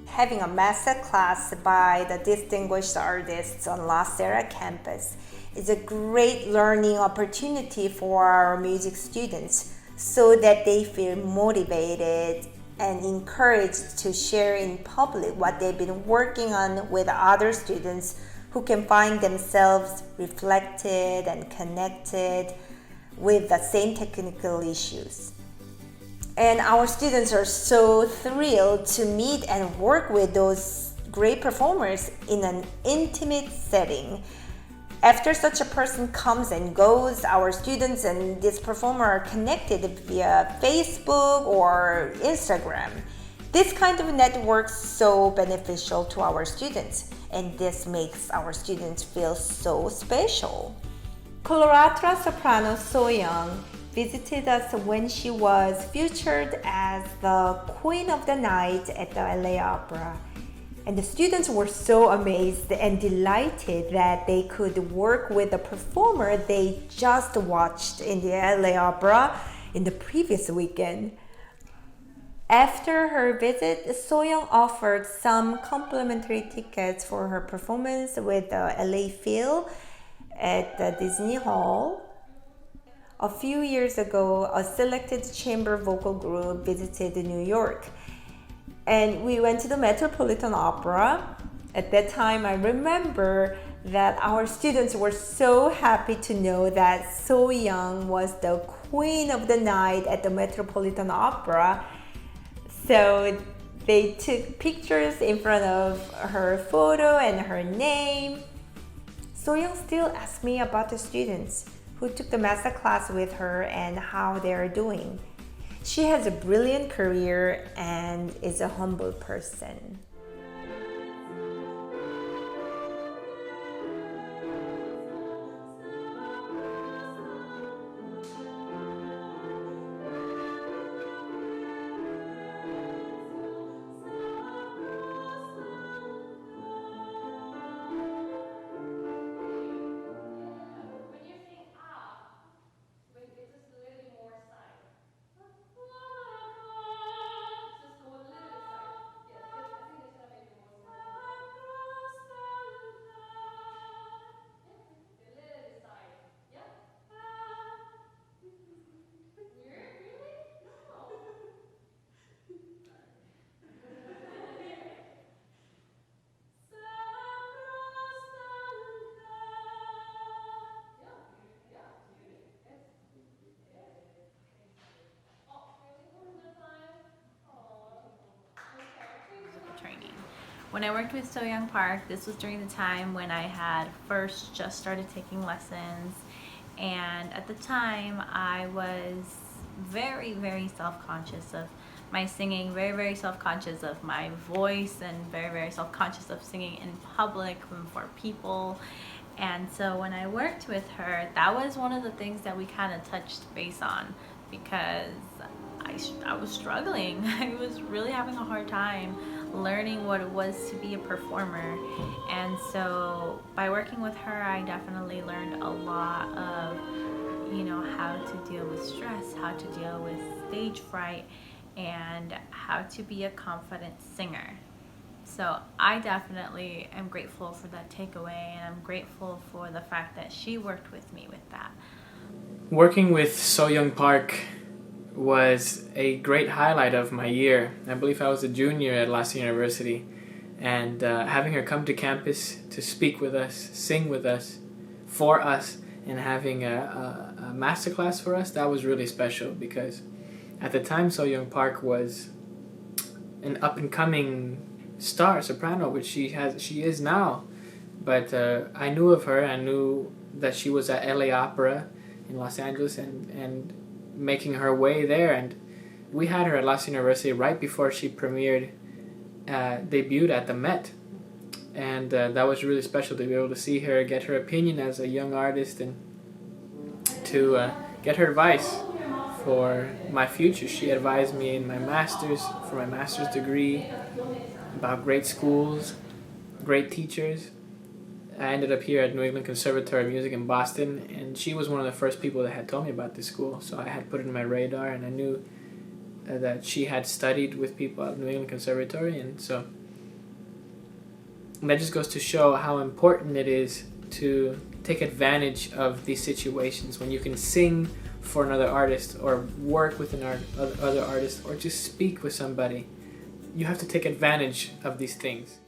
having a master class by the distinguished artists on La Sierra campus is a great learning opportunity for our music students so that they feel motivated and encouraged to share in public what they've been working on with other students who can find themselves reflected and connected with the same technical issues. And our students are so thrilled to meet and work with those great performers in an intimate setting. After such a person comes and goes, our students and this performer are connected via Facebook or Instagram. This kind of network is so beneficial to our students, and this makes our students feel so special. Coloratura soprano So Young visited us when she was featured as the Queen of the Night at the LA Opera. And the students were so amazed and delighted that they could work with the performer they just watched in the LA Opera in the previous weekend. After her visit, So Young offered some complimentary tickets for her performance with the LA Phil at the Disney Hall. A few years ago, a selected chamber vocal group visited New York, and we went to the Metropolitan Opera. At that time, I remember that our students were so happy to know that So Young was the Queen of the Night at the Metropolitan Opera. So they took pictures in front of her photo and her name. So Young still asks me about the students who took the master class with her and how they are doing. She has a brilliant career and is a humble person. Training. When I worked with So Young Park, this was during the time when I had first just started taking lessons, and at the time I was very, very self-conscious of my singing, very, very self-conscious of my voice, and very, very self-conscious of singing in public and for people. And so when I worked with her, that was one of the things that we kind of touched base on, because I was struggling. I was really having a hard time learning what it was to be a performer. And so by working with her, I definitely learned a lot of, how to deal with stress, how to deal with stage fright, and how to be a confident singer. So I definitely am grateful for that takeaway, and I'm grateful for the fact that she worked with me with that. Working with So Young Park was a great highlight of my year. I believe I was a junior at La Sierra University, and having her come to campus to speak with us, sing with us, for us, and having a masterclass for us, that was really special, because at the time So Young Park was an up-and-coming star soprano, which she is now. But I knew of her. I knew that she was at LA Opera in Los Angeles and making her way there. And we had her at La Sierra University right before she debuted at the Met. And that was really special to be able to see her, get her opinion as a young artist, and to get her advice for my future. She advised me in my master's, for my master's degree, about great schools, great teachers. I ended up here at New England Conservatory of Music in Boston, and she was one of the first people that had told me about this school. So I had put it in my radar, and I knew that she had studied with people at New England Conservatory, and so And that just goes to show how important it is to take advantage of these situations when you can sing for another artist or work with other artist or just speak with somebody. You have to take advantage of these things.